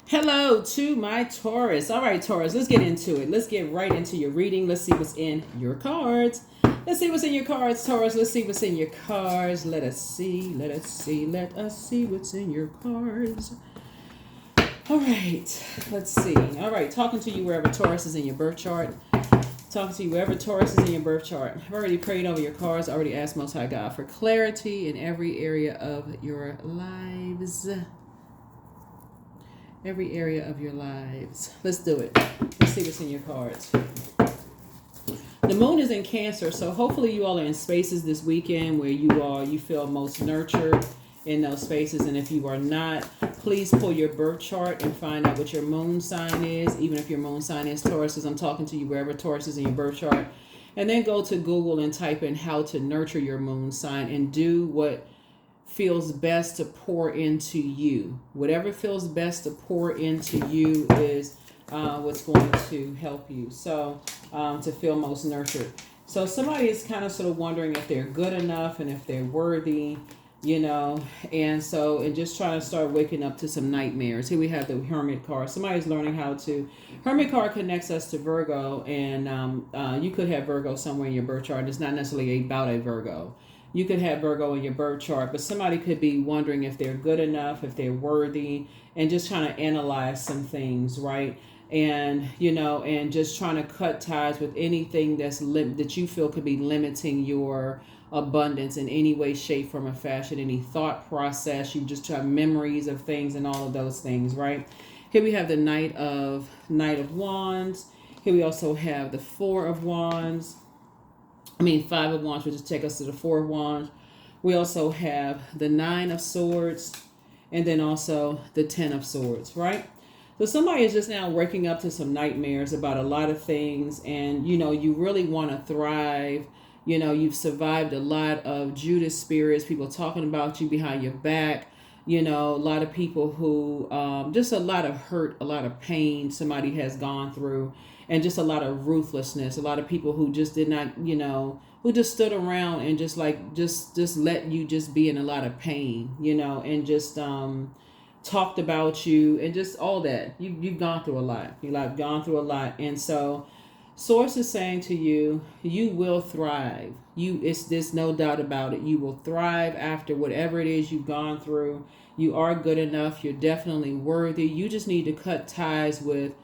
Hello to my Taurus. All right, Taurus, let's get into it. Let's get right into your reading. Let's see what's in your cards. Let's see what's in your cards, Taurus. Let's see what's in your cards. Let us see. Let us see. Let us see what's in your cards. All right. Let's see. All right. Talking to you wherever Taurus is in your birth chart. Talking to you wherever Taurus is in your birth chart. I've already prayed over your cards. I already asked Most High God for clarity in every area of your lives. Every area of your lives. Let's do it. Let's see what's in your cards. The moon is in Cancer, so hopefully you all are in spaces this weekend where you feel most nurtured in those spaces. And if you are not, please pull your birth chart and find out what your moon sign is, even if your moon sign is Taurus, as I'm talking to you wherever Taurus is in your birth chart. And then go to Google and type in how to nurture your moon sign and do what feels best to pour into you. Whatever feels best to pour into you is what's going to help you. So to feel most nurtured. So somebody is kind of sort of wondering if they're good enough and if they're worthy, and just trying to start waking up to some nightmares. Here we have the Hermit card. Somebody's learning how to. Hermit card connects us to Virgo, and you could have Virgo somewhere in your birth chart. It's not necessarily about a Virgo. You could have Virgo in your birth chart, but somebody could be wondering if they're good enough, if they're worthy, and just trying to analyze some things, right? And and just trying to cut ties with anything that you feel could be limiting your abundance in any way, shape, form, or fashion. Any thought process, you just have memories of things and all of those things, right? Here we have the Knight of Wands. Here we also have the Five of Wands, which just take us to the Four of Wands. We also have the Nine of Swords, and then also the Ten of Swords, right? So somebody is just now waking up to some nightmares about a lot of things, and you really want to thrive. You've survived a lot of Judas spirits, people talking about you behind your back. A lot of people who, just a lot of hurt, a lot of pain somebody has gone through, and just a lot of ruthlessness. A lot of people who just did not, who just stood around and just let you just be in a lot of pain, and just talked about you and just all that. You've gone through a lot. You've gone through a lot, and so Source is saying to you, you will thrive. There's no doubt about it. You will thrive after whatever it is you've gone through. You are good enough. You're definitely worthy. You just need to cut ties with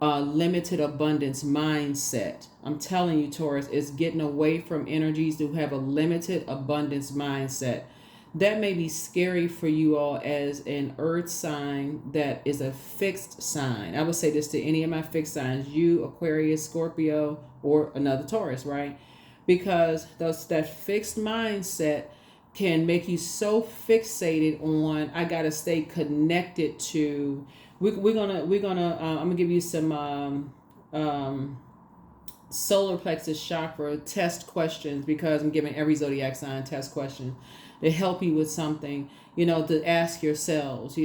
limited abundance mindset. I'm telling you, Taurus, it's getting away from energies that have a limited abundance mindset. That may be scary for you all as an earth sign that is a fixed sign. I would say this to any of my fixed signs, you, Aquarius, Scorpio, or another Taurus, right? Because that fixed mindset can make you so fixated on, I gotta stay connected to. We're gonna I'm gonna give you some solar plexus chakra test questions, because I'm giving every zodiac sign test question to help you with something, to ask yourselves,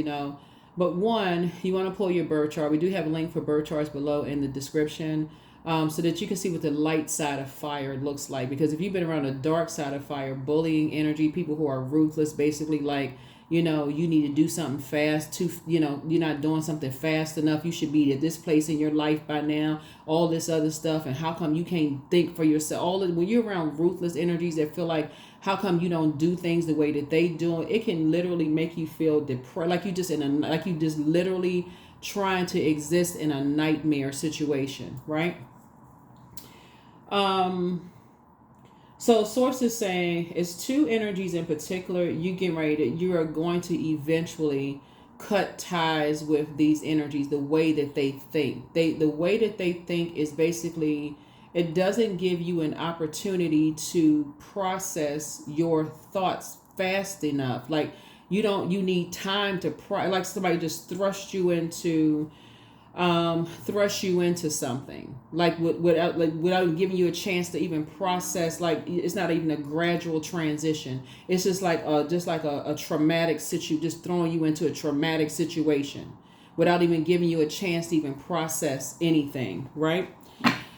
But one, you want to pull your birth chart. We do have a link for birth charts below in the description, so that you can see what the light side of fire looks like. Because if you've been around the dark side of fire, bullying energy, people who are ruthless, basically like, you need to do something fast, you're not doing something fast enough. You should be at this place in your life by now, all this other stuff. And how come you can't think for yourself? When you're around ruthless energies that feel like, how come you don't do things the way that they do? It can literally make you feel depressed, like you just literally trying to exist in a nightmare situation, right? So Source is saying it's two energies in particular. You are going to eventually cut ties with these energies, the way that they think. The way that they think is basically, it doesn't give you an opportunity to process your thoughts fast enough. Like you need time to like somebody just thrust you into something, without giving you a chance to even process. Like it's not even a gradual transition. It's just like a traumatic just throwing you into a traumatic situation without even giving you a chance to even process anything, right?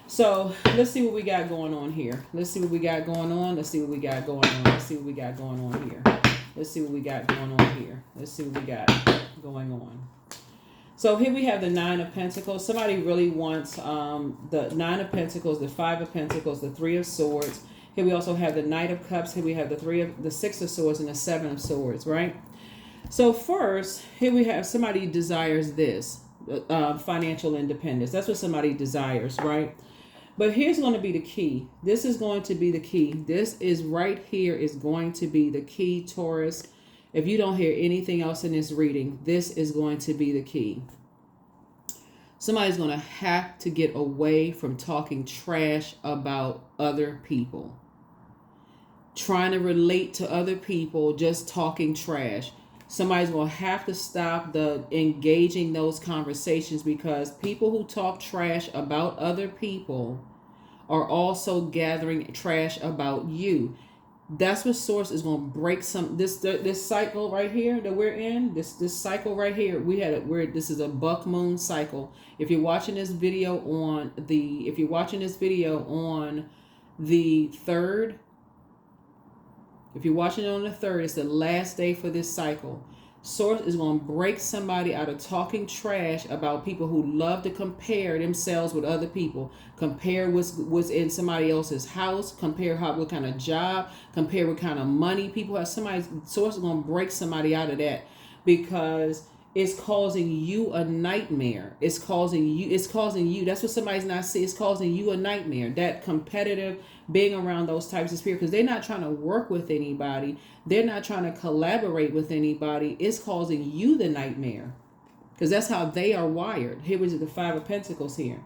So let's see what we got going on here. Let's see what we got going on. Let's see what we got going on. Let's see what we got going on here. Let's see what we got going on here. Let's see what we got going on. So here we have the Nine of Pentacles. Somebody really wants the Nine of Pentacles, the Five of Pentacles, the Three of Swords. Here we also have the Knight of Cups. Here we have the Six of Swords and the Seven of Swords, right? So first, here we have somebody desires this, financial independence. That's what somebody desires, right? But here's going to be the key. This is going to be the key. This is right here is going to be the key, Taurus. If you don't hear anything else in this reading, this is going to be the key. Somebody's going to have to get away from talking trash about other people. Trying to relate to other people, just talking trash. Somebody's going to have to stop engaging those conversations, because people who talk trash about other people are also gathering trash about you. That's what Source is going to break this cycle right here that we're in. This cycle right here, this is a buck moon cycle. If you're watching this video on the 3rd, if you're watching it on the 3rd, it's the last day for this cycle. Source is going to break somebody out of talking trash about people who love to compare themselves with other people. Compare what's in somebody else's house. Compare what kind of job. Compare what kind of money people have. Source is going to break somebody out of that, because it's causing you a nightmare. It's causing you. That's what somebody's not seeing. It's causing you a nightmare. That competitive, being around those types of spirits, because they're not trying to work with anybody. They're not trying to collaborate with anybody. It's causing you the nightmare, because that's how they are wired. Here was the Five of Pentacles here.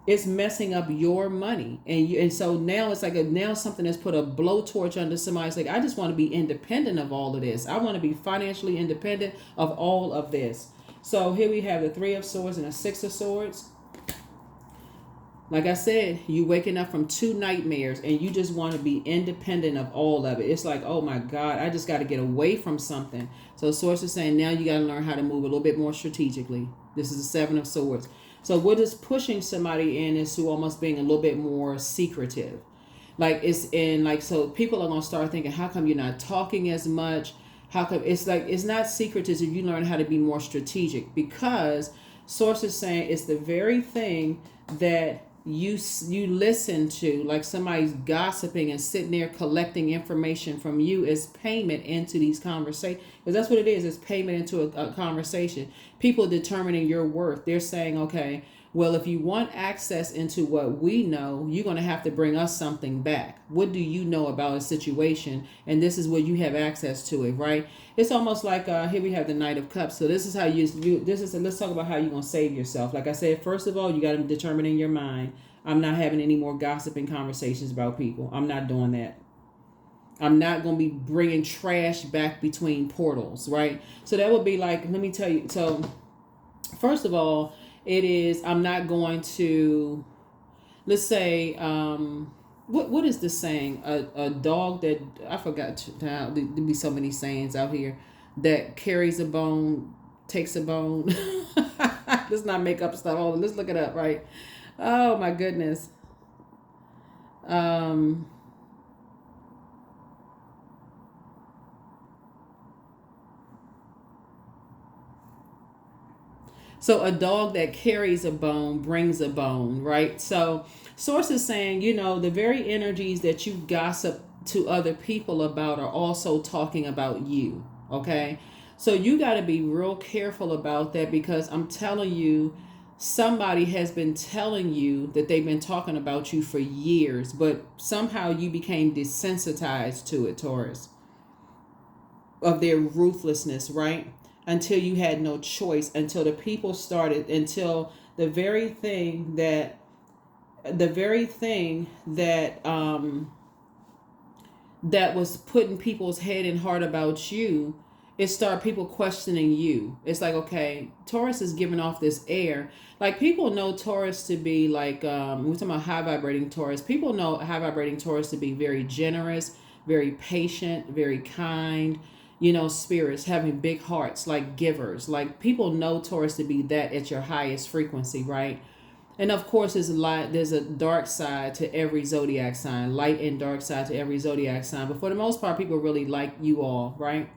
It's messing up your money. And so now it's like now something that's put a blowtorch under somebody's like, I just want to be independent of all of this. I want to be financially independent of all of this. So here we have the Three of Swords and the Six of Swords. Like I said, you waking up from 2 nightmares and you just want to be independent of all of it. It's like, oh my God, I just got to get away from something. So Source is saying now you got to learn how to move a little bit more strategically. This is the Seven of Swords. So what is pushing somebody in is to almost being a little bit more secretive. So people are going to start thinking, how come you're not talking as much? How come it's not secretive if you learn how to be more strategic, because Source is saying it's the very thing that you listen to, like somebody's gossiping and sitting there collecting information from you, is payment into these conversations. Because that's what it is. It's payment into a conversation. People determining your worth. They're saying, okay, well, if you want access into what we know, you're going to have to bring us something back. What do you know about a situation? And this is where you have access to it, right? It's almost like here we have the Knight of Cups. So this is how let's talk about how you're going to save yourself. Like I said, first of all, you got to determine in your mind, I'm not having any more gossiping conversations about people. I'm not doing that. I'm not going to be bringing trash back between portals, right? So that would be like, let me tell you. So first of all, I'm not going to, let's say, what is the saying? A dog that, I forgot, there be so many sayings out here, that carries a bone, takes a bone. Let's not make up stuff. Oh, let's look it up, right? Oh my goodness. So a dog that carries a bone brings a bone, right? So Source is saying, the very energies that you gossip to other people about are also talking about you, okay? So you got to be real careful about that, because I'm telling you, somebody has been telling you that they've been talking about you for years, but somehow you became desensitized to it, Taurus, of their ruthlessness, right? Until you had no choice, until the people started, until the very thing that was putting people's head and heart about you, it started people questioning you. It's like, okay, Taurus is giving off this air. Like, people know Taurus to be like, we're talking about high vibrating Taurus. People know high vibrating Taurus to be very generous, very patient, very kind, spirits, having big hearts, like givers. Like, people know Taurus to be that at your highest frequency, right? And of course, there's a dark side to every zodiac sign, light and dark side to every zodiac sign. But for the most part, people really like you all, right?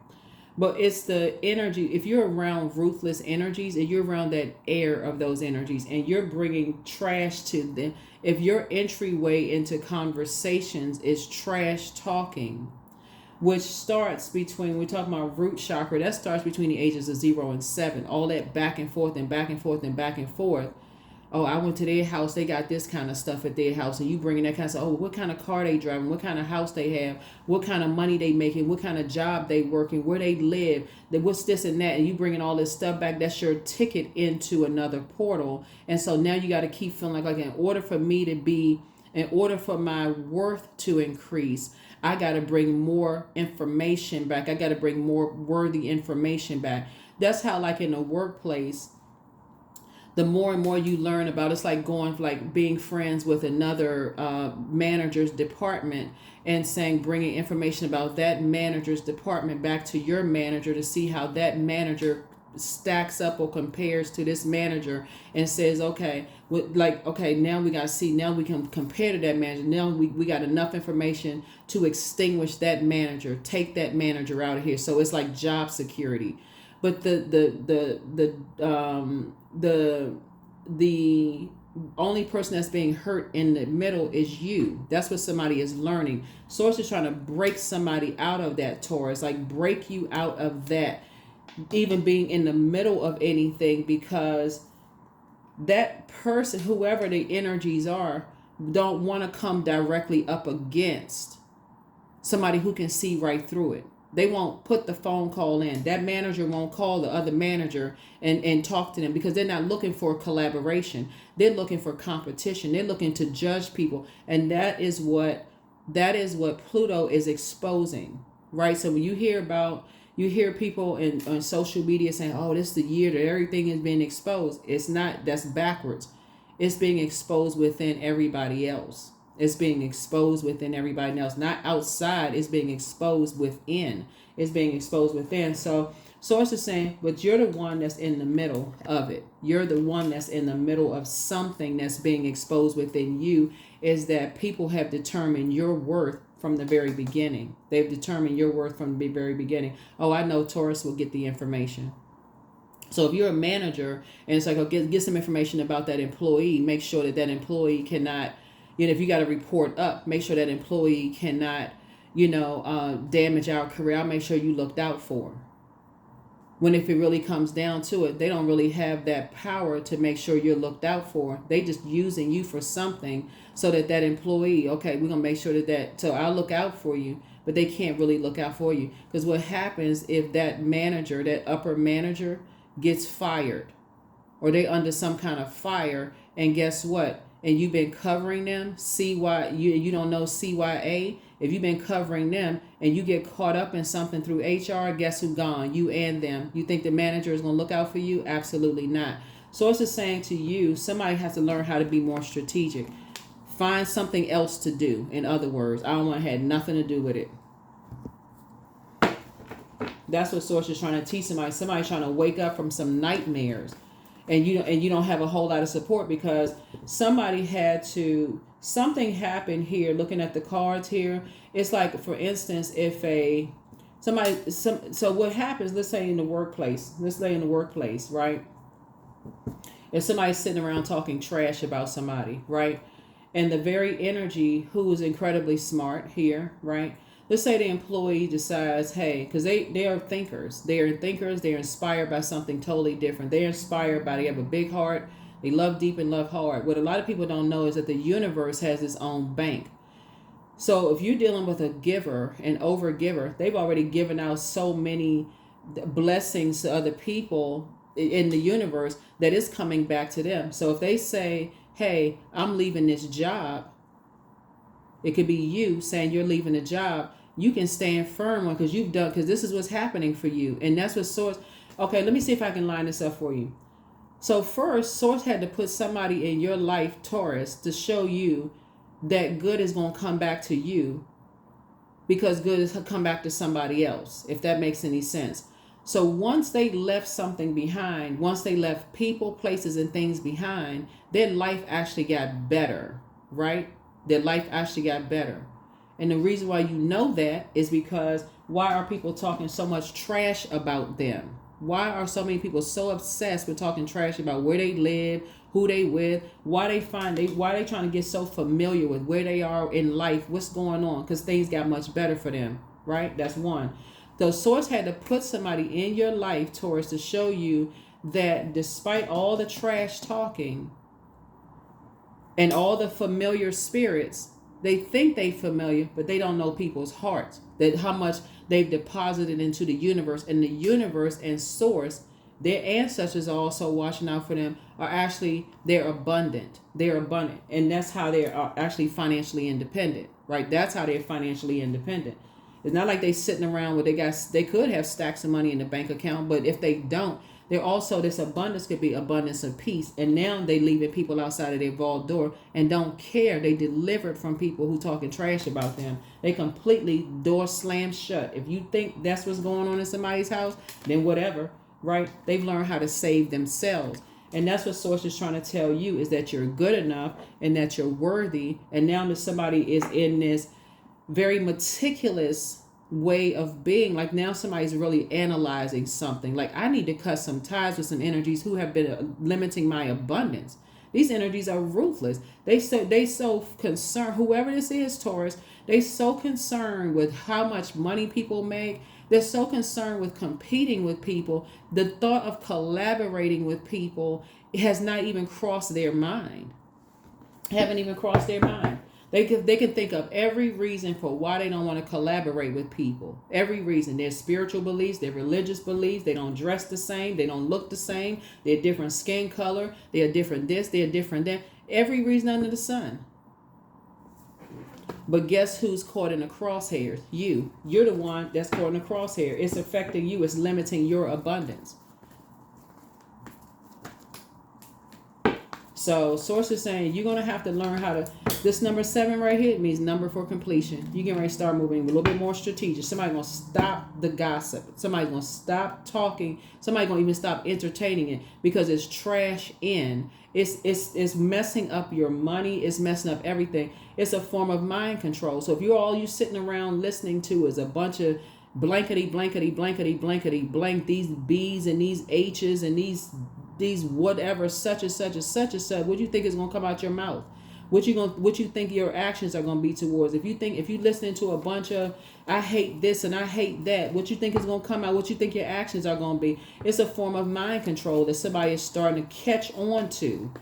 But it's the energy. If you're around ruthless energies and you're around that air of those energies and you're bringing trash to them, if your entryway into conversations is trash talking, which starts between, we're talking about root chakra, that starts between the ages of 0 and 7. All that back and forth and back and forth and back and forth. Oh, I went to their house, they got this kind of stuff at their house, and you bringing that kind of stuff. Oh, what kind of car they driving, what kind of house they have, what kind of money they making, what kind of job they working, where they live, what's this and that, and you bringing all this stuff back. That's your ticket into another portal. And so now you got to keep feeling like in order for my worth to increase, I got to bring more information back. I got to bring more worthy information back. That's how, like in the workplace, the more and more you learn about, it's like going, like being friends with another manager's department and saying, bringing information about that manager's department back to your manager to see how that manager stacks up or compares to this manager, and says, okay, now we got to see, now we can compare to that manager. Now we got enough information to extinguish that manager, take that manager out of here. So it's like job security. But the only person that's being hurt in the middle is you. That's what somebody is learning. Source is trying to break somebody out of that, Taurus, like break you out of that, even being in the middle of anything, because that person, whoever the energies are, don't want to come directly up against somebody who can see right through it. They won't put the phone call in. That manager won't call the other manager and talk to them, because they're not looking for collaboration. They're looking for competition. They're looking to judge people. And that is what Pluto is exposing, right? So when you hear people on social media saying, oh, this is the year that everything is being exposed. It's not. That's backwards. It's being exposed within everybody else. It's being exposed within everybody else, not outside. It's being exposed within. It's being exposed within. So Source is saying, but you're the one that's in the middle of it. You're the one that's in the middle of something that's being exposed within you, is that people have determined your worth from the very beginning. They've determined your worth from the very beginning. Oh, I know Taurus will get the information. So if you're a manager and it's like, oh, get some information about that employee, make sure that employee cannot, if you got to report up, make sure that employee cannot, damage our career. I'll make sure you looked out for. When if it really comes down to it, they don't really have that power to make sure you're looked out for. They just using you for something so that employee, okay, we're going to make sure so I'll look out for you, but they can't really look out for you. Because what happens if that manager, that upper manager gets fired, or they under some kind of fire, and guess what? And you've been covering them, you don't know CYA. If you've been covering them and you get caught up in something through HR, guess who's gone? You and them. You think the manager is going to look out for you? Absolutely not. So it's just saying to you, somebody has to learn how to be more strategic. Find something else to do. In other words, I don't want to have nothing to do with it. That's what Source is trying to teach somebody. Somebody's trying to wake up from some nightmares. And you don't have a whole lot of support, because something happened here. Looking at the cards here, it's like, for instance, if so what happens, let's say in the workplace, right? If somebody's sitting around talking trash about somebody, right? And the very energy, who is incredibly smart here, right? Let's say the employee decides, hey, because they are thinkers. They're inspired by something totally different. They have a big heart. They love deep and love hard. What a lot of people don't know is that the universe has its own bank. So if you're dealing with a giver, an overgiver, they've already given out so many blessings to other people in the universe that it's coming back to them. So if they say, hey, I'm leaving this job, it could be you saying you're leaving a job. You can stand firm on, because this is what's happening for you. And that's what Source. Okay, let me see if I can line this up for you. So first, Source had to put somebody in your life, Taurus, to show you that good is going to come back to you, because good is come back to somebody else, if that makes any sense. So once they left something behind, once they left people, places, and things behind, their life actually got better, right? Their life actually got better. And the reason why you know that is because Why are people talking so much trash about them? Why are so many people so obsessed with talking trash about where they live, who they with, why they trying to get so familiar with where they are in life, what's going on? Because things got much better for them, right? That's one. The source had to put somebody in your life, Taurus, to show you that despite all the trash talking and all the familiar spirits, they think they familiar, but they don't know people's hearts. That how much they've deposited into the universe, and the universe and source, their ancestors are also watching out for them. Are actually they're abundant. They're abundant, and that's how they are actually financially independent, right? That's how they're financially independent. It's not like they sitting around where they could have stacks of money in the bank account, but if they don't, they're also, this abundance could be abundance of peace. And now they leaving people outside of their vault door and don't care. They delivered from people who talking trash about them. They completely door slammed shut. If you think that's what's going on in somebody's house, then whatever, right? They've learned how to save themselves. And that's what Source is trying to tell you, is that you're good enough and that you're worthy. And now that somebody is in this very meticulous way of being, like now somebody's really analyzing something, like I need to cut some ties with some energies who have been limiting my abundance. These energies are ruthless. They so concerned, whoever this is, Taurus, they so concerned with how much money people make. They're so concerned with competing with people. The thought of collaborating with people has not even crossed their mind. Haven't even crossed their mind. They can think of every reason for why they don't want to collaborate with people. Every reason. Their spiritual beliefs, their religious beliefs. They don't dress the same. They don't look the same. They're different skin color. They're different this. They're different that. Every reason under the sun. But guess who's caught in the crosshairs? You. You're the one that's caught in the crosshair. It's affecting you. It's limiting your abundance. So Source is saying you're going to have to learn how to, this number 7 right here means number for completion. You can ready to start moving a little bit more strategic. Somebody's going to stop the gossip. Somebody's going to stop talking. Somebody's going to even stop entertaining it because it's trash in. It's messing up your money. It's messing up everything. It's a form of mind control. So if you sitting around listening to is a bunch of blankety, blankety, blankety, blankety, blank, these B's and these H's and these whatever, such and such and such and such, what do you think is going to come out your mouth? What you think your actions are going to be towards? If you listening to a bunch of I hate this and I hate that, what you think is going to come out? What you think your actions are going to be? It's a form of mind control that somebody is starting to catch on to.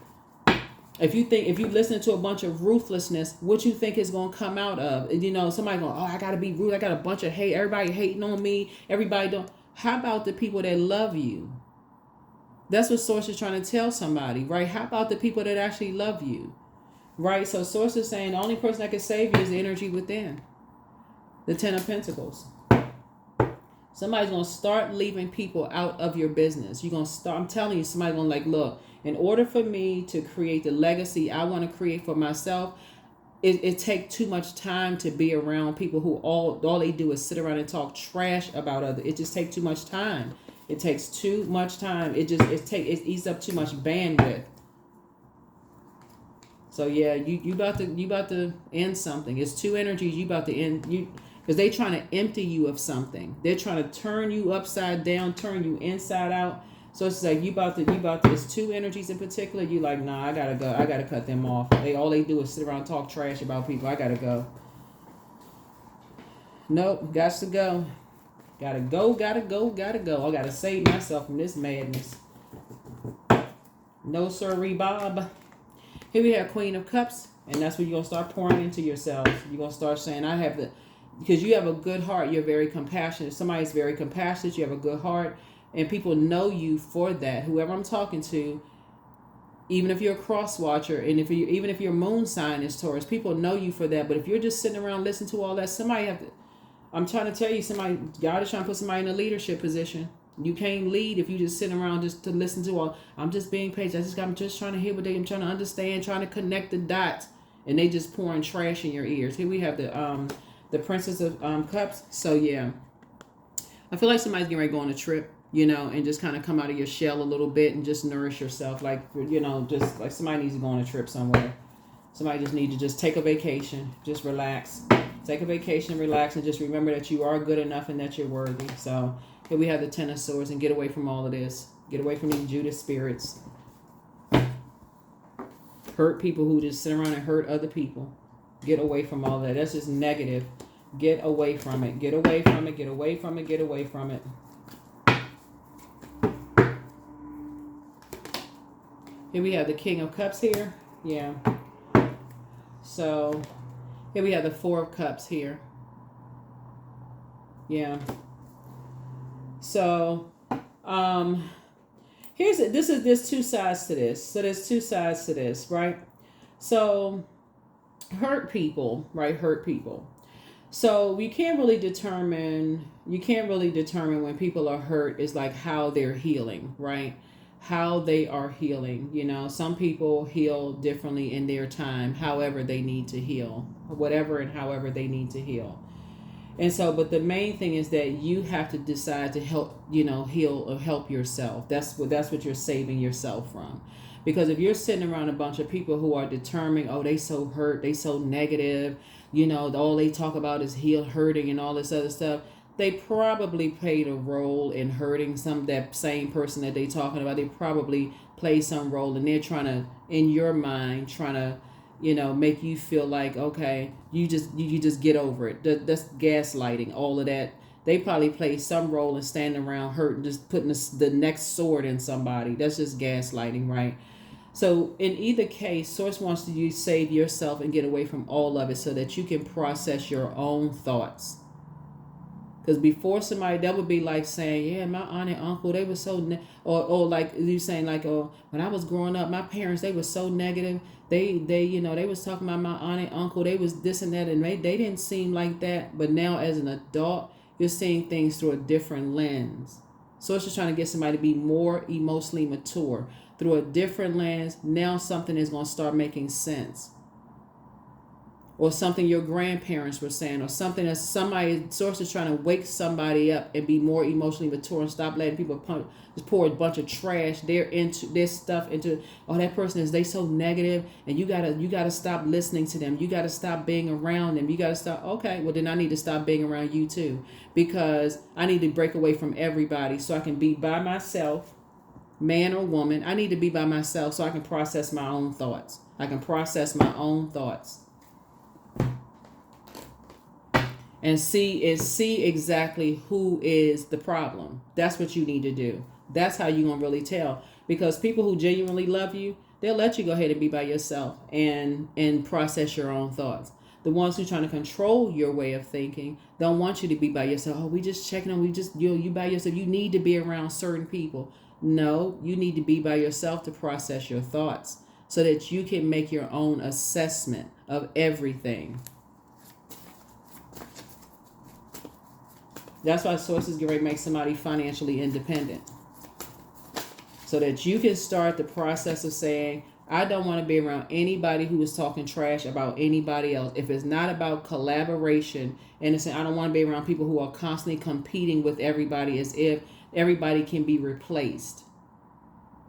If you listen to a bunch of ruthlessness, what you think is going to come out of? Somebody going, oh, I got to be rude. I got a bunch of hate. Everybody hating on me. Everybody don't. How about the people that love you? That's what Source is trying to tell somebody, right? How about the people that actually love you, right? So Source is saying the only person that can save you is the energy within. The 10 of Pentacles. Somebody's going to start leaving people out of your business. You're going to start, I'm telling you, somebody's going to like, look, in order for me to create the legacy I want to create for myself, it takes too much time to be around people who all they do is sit around and talk trash about others. It just takes too much time. It takes too much time. It eats up too much bandwidth. So yeah, you about to end something. It's two energies you about to end because they trying to empty you of something. They're trying to turn you upside down, turn you inside out. So it's like you about to. It's two energies in particular. You like, nah, I gotta go. I gotta cut them off. All they do is sit around and talk trash about people. I gotta go. Nope, got to go. Gotta go. I gotta save myself from this madness. No sirree, Bob. Here we have Queen of Cups, and that's when you're going to start pouring into yourself. You're going to start saying, because you have a good heart. You're very compassionate. Somebody's very compassionate. You have a good heart, and people know you for that. Whoever I'm talking to, even if you're a cross watcher, and even if your moon sign is Taurus, people know you for that. But if you're just sitting around listening to all that, I'm trying to tell you, God is trying to put somebody in a leadership position. You can't lead if you just sitting around just to listen to all. I'm just being patient. I'm just trying to hear I'm trying to understand, trying to connect the dots, and they just pouring trash in your ears. Here we have the Princess of Cups. So yeah, I feel like somebody's getting ready to go on a trip, and just kind of come out of your shell a little bit and just nourish yourself, just like somebody needs to go on a trip somewhere. Somebody just needs to just take a vacation, just relax. Take a vacation and relax, and just remember that you are good enough and that you're worthy. So here we have the Ten of Swords, and get away from all of this. Get away from these Judas spirits. Hurt people who just sit around and hurt other people. Get away from all that. That's just negative. Get away from it. Get away from it. Get away from it. Get away from it. Here we have the King of Cups here. Yeah. So here we have the Four of Cups here. Yeah. So there's two sides to this. So there's two sides to this, right? So hurt people, right? Hurt people. So you can't really determine when people are hurt is like how they're healing, right? How they are healing. You know, some people heal differently in their time, however they need to heal, whatever and however they need to heal. And so, but the main thing is that you have to decide to help, heal or help yourself. That's what you're saving yourself from. Because if you're sitting around a bunch of people who are determined, oh, they so hurt, they so negative, all they talk about is hurting and all this other stuff, they probably played a role in hurting that same person that they talking about. They probably played some role, and they're in your mind, trying to make you feel like, okay, you just get over it. That's gaslighting, all of that. They probably play some role in standing around hurting, just putting the next sword in somebody. That's just gaslighting, right? So in either case, Source wants you to save yourself and get away from all of it so that you can process your own thoughts. Because before somebody, that would be like saying, yeah, my aunt and uncle, they were so, or like you saying like, oh, when I was growing up, my parents, they were so negative. They was talking about my aunt and uncle, they was this and that, and they didn't seem like that. But now as an adult, you're seeing things through a different lens. So it's just trying to get somebody to be more emotionally mature through a different lens. Now something is going to start making sense. Or something your grandparents were saying, or something that Source is trying to wake somebody up and be more emotionally mature and stop letting people just pour a bunch of trash their stuff into, oh, that person they so negative, and you gotta stop listening to them. You gotta stop being around them. You gotta stop. Okay, well then I need to stop being around you too, because I need to break away from everybody so I can be by myself, man or woman. I need to be by myself so I can process my own thoughts. And see exactly who is the problem. That's what you need to do. That's how you're going to really tell. Because people who genuinely love you, they'll let you go ahead and be by yourself and process your own thoughts. The ones who are trying to control your way of thinking don't want you to be by yourself. Oh, we just checking on, you by yourself. You need to be around certain people. No, you need to be by yourself to process your thoughts so that you can make your own assessment of everything. That's why Source is going to make somebody financially independent. So that you can start the process of saying, I don't want to be around anybody who is talking trash about anybody else. If it's not about collaboration, and it's, I don't want to be around people who are constantly competing with everybody as if everybody can be replaced.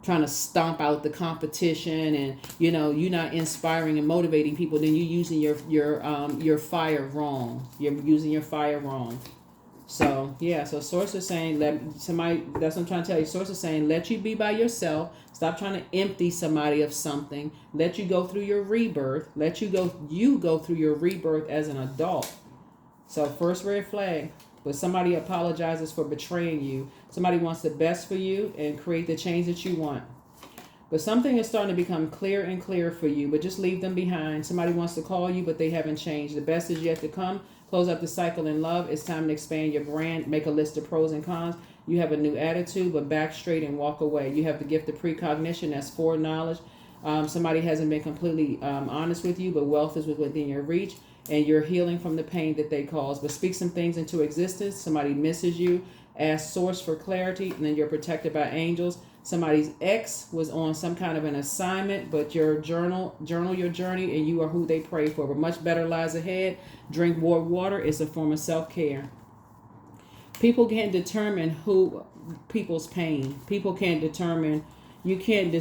Trying to stomp out the competition, and you're not inspiring and motivating people, then you're using your fire wrong. You're using your fire wrong. So, yeah, so Source is saying, that's what I'm trying to tell you. Source is saying, let you be by yourself. Stop trying to empty somebody of something. Let you go through your rebirth. Let you go through your rebirth as an adult. So, first red flag. But somebody apologizes for betraying you. Somebody wants the best for you and create the change that you want. But something is starting to become clear and clear for you, but just leave them behind. Somebody wants to call you, but they haven't changed. The best is yet to come. Close up the cycle in love. It's time to expand your brand. Make a list of pros and cons. You have a new attitude, but back straight and walk away. You have the gift of precognition. That's foreknowledge. Somebody hasn't been completely honest with you, but wealth is within your reach, and you're healing from the pain that they caused. But speak some things into existence. Somebody misses you. Ask Source for clarity, and then you're protected by angels. Somebody's ex was on some kind of an assignment, but your journal your journey, and you are who they pray for. But much better lies ahead. Drink more water. It's a form of self-care. People can't determine people's pain. People can't determine. You can't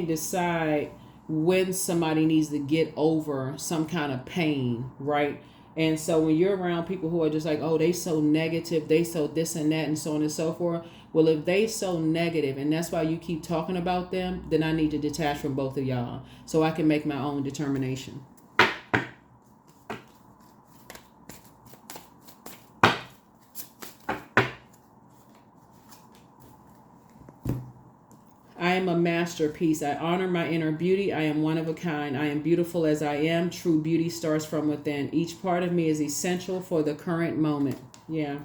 decide when somebody needs to get over some kind of pain, right? And so when you're around people who are just like, oh, they so negative, they so this and that and so on and so forth. Well, if they so negative and that's why you keep talking about them, then I need to detach from both of y'all so I can make my own determination. I am a masterpiece. I honor my inner beauty. I am one of a kind. I am beautiful as I am. True beauty starts from within. Each part of me is essential for the current moment. Yeah.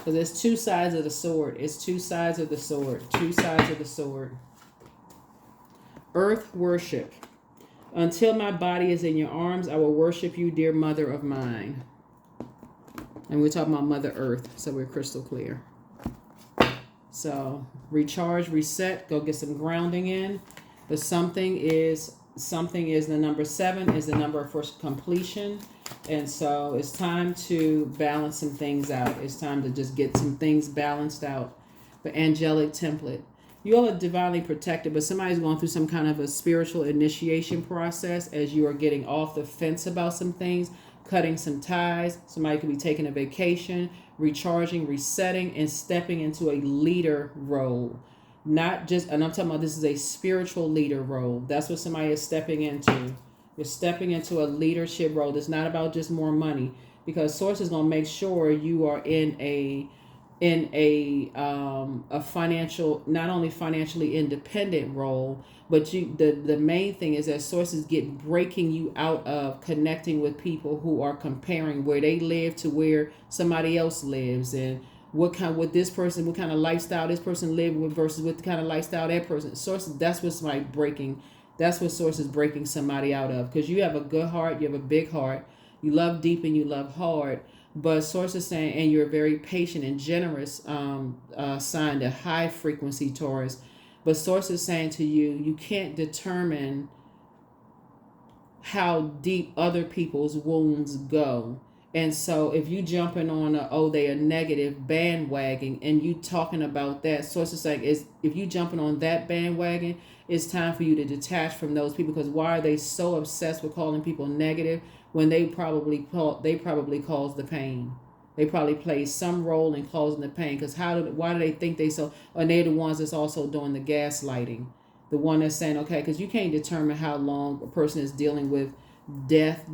So there's two sides of the sword. It's two sides of the sword. Two sides of the sword. Earth worship. Until my body is in your arms, I will worship you, dear mother of mine. And we're talking about Mother Earth, so we're crystal clear. So recharge, reset, go get some grounding in. But something is the number 7 is the number for completion. And so it's time to balance some things out. It's time to just get some things balanced out. The angelic template. You all are divinely protected, but somebody's going through some kind of a spiritual initiation process as you are getting off the fence about some things, cutting some ties. Somebody could be taking a vacation, recharging, resetting, and stepping into a leader role. Not just, and I'm talking about this is a spiritual leader role. That's what somebody is stepping into. You're stepping into a leadership role. It's not about just more money, because Source is going to make sure you are in a financial, not only financially independent role, but the main thing is that Sources get breaking you out of connecting with people who are comparing where they live to where somebody else lives, and what kind of lifestyle this person live with versus what kind of lifestyle that person. Source, that's what Source is breaking somebody out of, because you have a good heart, you have a big heart, you love deep and you love hard. But Source is saying, and you're a very patient and generous sign, the high frequency Taurus. But Source is saying to you, you can't determine how deep other people's wounds go. And so if you jumping on they are negative bandwagon and you talking about that, Source is saying, if you jumping on that bandwagon, it's time for you to detach from those people, because why are they so obsessed with calling people negative when they probably cause the pain? They probably play some role in causing the pain, because why do they think they so, and they're the ones that's also doing the gaslighting, the one that's saying, okay, because you can't determine how long a person is dealing with death.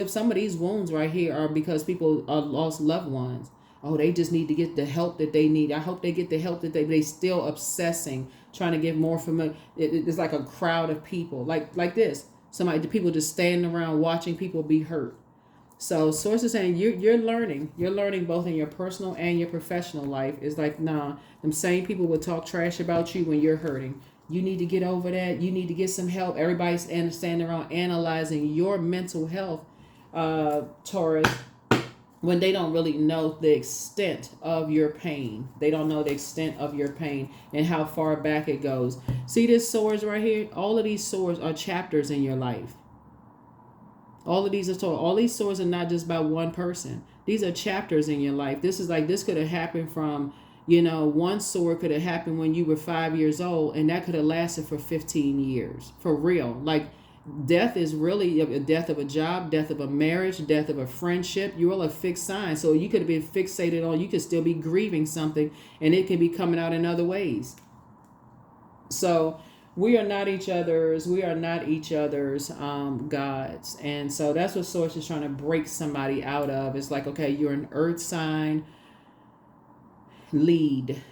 Some of these wounds right here are because people lost loved ones. Oh, they just need to get the help that they need. I hope they get the help that they still obsessing, trying to get more familiar. It's like a crowd of people like this. The people just standing around watching people be hurt. So Source is saying you're learning both in your personal and your professional life. It's like, nah, them same people will talk trash about you when you're hurting. You need to get over that. You need to get some help. Everybody's standing around analyzing your mental health, Taurus, when they don't really know the extent of your pain. They don't know the extent of your pain and how far back it goes. See this swords right here? All of these swords are chapters in your life. All these swords are not just about one person. These are chapters in your life. This could have happened from, one sword could have happened when you were 5 years old, and that could have lasted for 15 years. For real. Like, death is really a death of a job, death of a marriage, death of a friendship. You're all a fixed sign. So you could have been fixated on, you could still be grieving something, and it can be coming out in other ways. So we are not each other's gods. And so that's what Source is trying to break somebody out of. It's like, okay, you're an earth sign. Lead.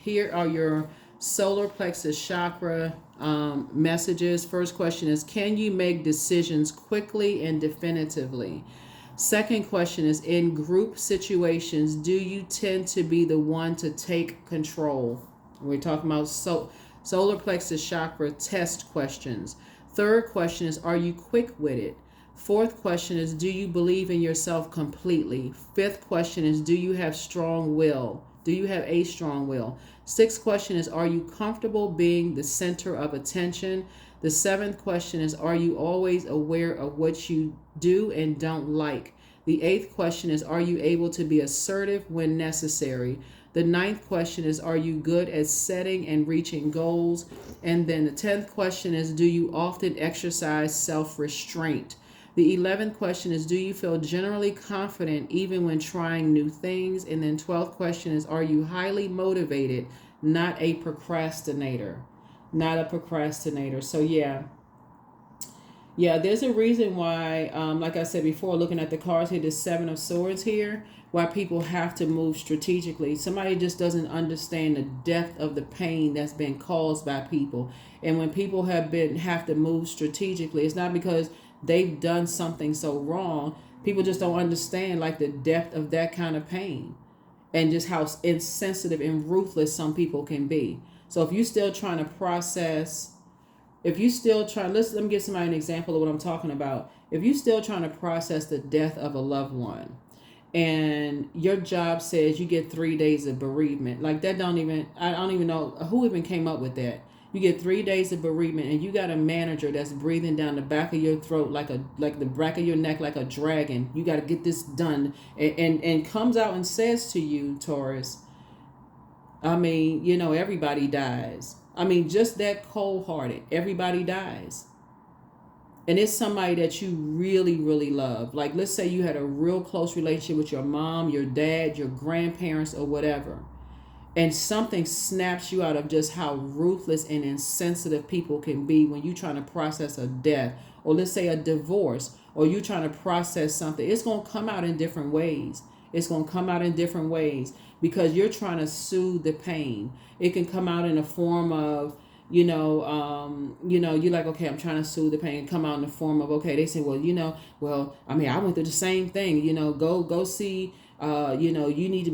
Here are your solar plexus chakra messages. First question is, can you make decisions quickly and definitively? Second question is, in group situations, do you tend to be the one to take control? We're talking about solar plexus chakra test questions. Third question is, are you quick-witted? Fourth question is, do you believe in yourself completely? Fifth question is, do you have strong will? Do you have a strong will? Sixth question is, are you comfortable being the center of attention? The seventh question is, are you always aware of what you do and don't like? The eighth question is, are you able to be assertive when necessary? The 9th question is, are you good at setting and reaching goals? And then the 10th question is, do you often exercise self-restraint? The 11th question is, do you feel generally confident even when trying new things? And then 12th question is, are you highly motivated, not a procrastinator? Not a procrastinator. So yeah, there's a reason why, like I said before, looking at the cards here, the 7 of Swords here, why people have to move strategically. Somebody just doesn't understand the depth of the pain that's been caused by people. And when people have to move strategically, it's not because they've done something so wrong. People just don't understand like the depth of that kind of pain and just how insensitive and ruthless some people can be. So if you're still trying to process, let me give somebody an example of what I'm talking about. If you're still trying to process the death of a loved one, and your job says you get 3 days of bereavement, like that I don't even know who even came up with that. You get 3 days of bereavement, and you got a manager that's breathing down the back of your throat like the back of your neck like a dragon. You got to get this done, and comes out and says to you, Taurus, I mean, everybody dies. I mean, just that cold-hearted, everybody dies. And it's somebody that you really, really love. Like, let's say you had a real close relationship with your mom, your dad, your grandparents, or whatever. And something snaps you out of just how ruthless and insensitive people can be when you're trying to process a death, or let's say a divorce, or you're trying to process something. It's going to come out in different ways. It's going to come out in different ways because you're trying to soothe the pain. It can come out in a form of, you're like, okay, I'm trying to soothe the pain, and come out in the form of, okay, they say, well, I mean, I went through the same thing, go see, you need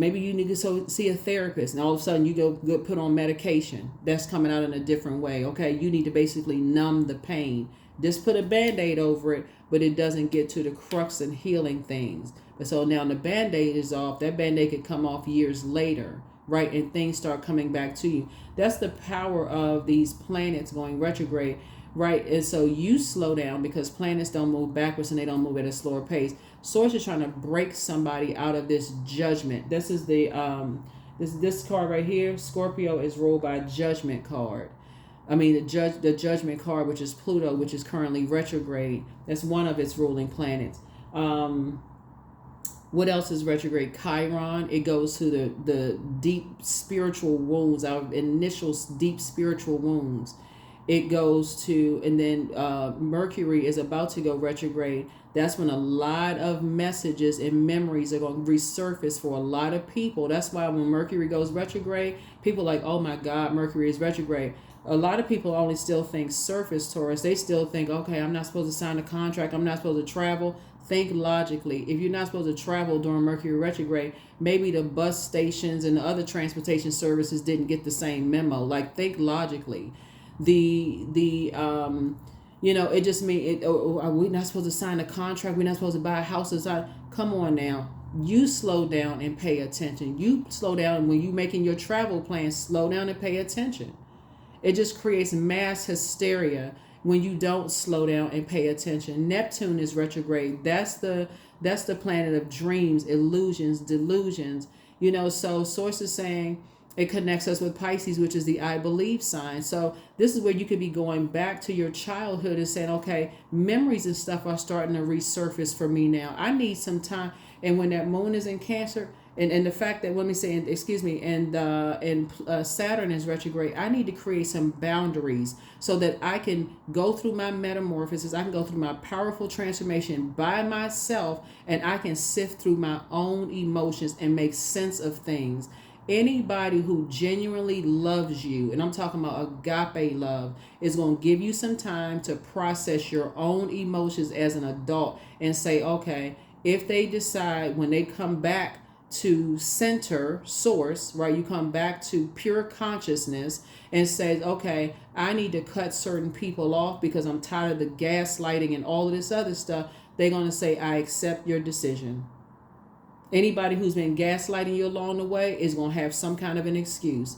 to see a therapist, and all of a sudden you go put on medication. That's coming out in a different way. Okay, you need to basically numb the pain. Just put a Band-Aid over it, but it doesn't get to the crux and healing things. But so now the Band-Aid is off. That Band-Aid could come off years later, right? And things start coming back to you. That's the power of these planets going retrograde, right? And so you slow down because planets don't move backwards and they don't move at a slower pace. Source is trying to break somebody out of this judgment. This is the this card right here. Scorpio is ruled by Judgment card. I mean the Judgment card, which is Pluto, which is currently retrograde. That's one of its ruling planets. What else is retrograde? Chiron. It goes to the deep spiritual wounds, our initial deep spiritual wounds. It goes to, and then Mercury is about to go retrograde. That's when a lot of messages and memories are going to resurface for a lot of people. That's why when Mercury goes retrograde, people are like, oh my God, Mercury is retrograde. A lot of people only still think surface, Taurus. They still think, okay, I'm not supposed to sign a contract. I'm not supposed to travel. Think logically. If you're not supposed to travel during Mercury retrograde, maybe the bus stations and the other transportation services didn't get the same memo. Like, think logically. It just means, are we not supposed to sign a contract? We're not supposed to buy a house inside. Come on now. You slow down and pay attention. You slow down when you're making your travel plans. Slow down and pay attention. It just creates mass hysteria when you don't slow down and pay attention. Neptune is retrograde. That's the planet of dreams, illusions, delusions. So Source is saying it connects us with Pisces, which is the I believe sign. So this is where you could be going back to your childhood and saying, okay, memories and stuff are starting to resurface for me now. I need some time. And when that moon is in Cancer, and the fact that, Saturn is retrograde, I need to create some boundaries so that I can go through my metamorphosis, I can go through my powerful transformation by myself, and I can sift through my own emotions and make sense of things. Anybody who genuinely loves you, and I'm talking about agape love, is going to give you some time to process your own emotions as an adult and say, okay, if they decide when they come back to center source, right? You come back to pure consciousness and say, okay, I need to cut certain people off because I'm tired of the gaslighting and all of this other stuff. They're going to say, I accept your decision. Anybody who's been gaslighting you along the way is going to have some kind of an excuse.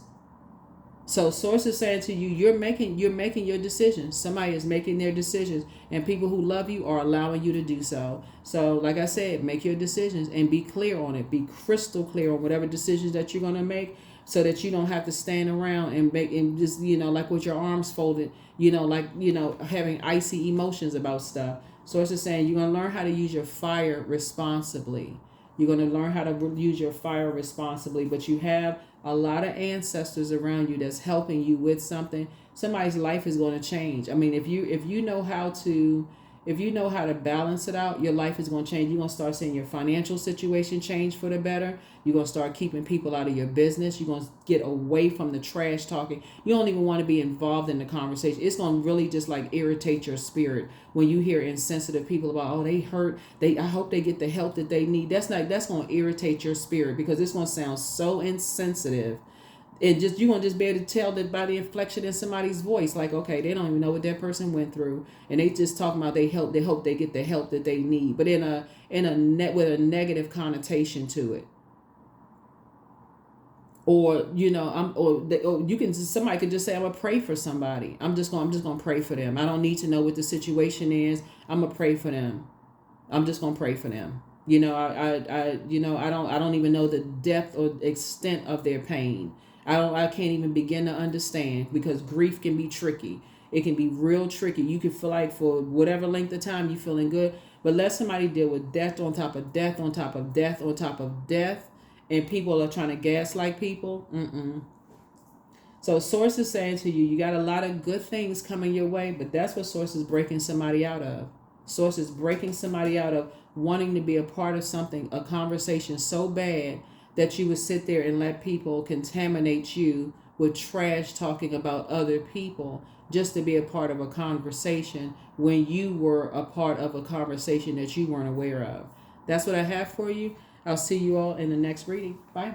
So source is saying to you, you're making your decisions. Somebody is making their decisions, and people who love you are allowing you to do so. So like I said, make your decisions and be clear on it. Be crystal clear on whatever decisions that you're gonna make, so that you don't have to stand around and make and just like with your arms folded, like having icy emotions about stuff. Source is saying you're gonna learn how to use your fire responsibly. You're going to learn how to use your fire responsibly, but you have a lot of ancestors around you that's helping you with something. Somebody's life is going to change. I mean, if you know how to balance it out, your life is going to change. You're going to start seeing your financial situation change for the better. You're going to start keeping people out of your business. You're going to get away from the trash talking. You don't even want to be involved in the conversation. It's going to really just like irritate your spirit when you hear insensitive people about, oh, they hurt. I hope they get the help that they need. That's going to irritate your spirit, because it's going to sound so insensitive. You're gonna just be able to tell that by the inflection in somebody's voice, like, okay, they don't even know what that person went through, and they just talking about they hope they get the help that they need, but with a negative connotation to it. Or somebody could just say, I'm gonna pray for somebody. I'm just gonna pray for them. I don't need to know what the situation is. I'm gonna pray for them. I'm just gonna pray for them. I don't even know the depth or extent of their pain. I can't even begin to understand, because grief can be tricky. It can be real tricky. You can feel like for whatever length of time you're feeling good, but let somebody deal with death on top of death on top of death on top of death, and people are trying to gaslight people. So source is saying to you, you got a lot of good things coming your way, but that's what source is breaking somebody out of. Source is breaking somebody out of wanting to be a part of something, a conversation so bad that you would sit there and let people contaminate you with trash talking about other people just to be a part of a conversation when you were a part of a conversation that you weren't aware of. That's what I have for you. I'll see you all in the next reading. Bye.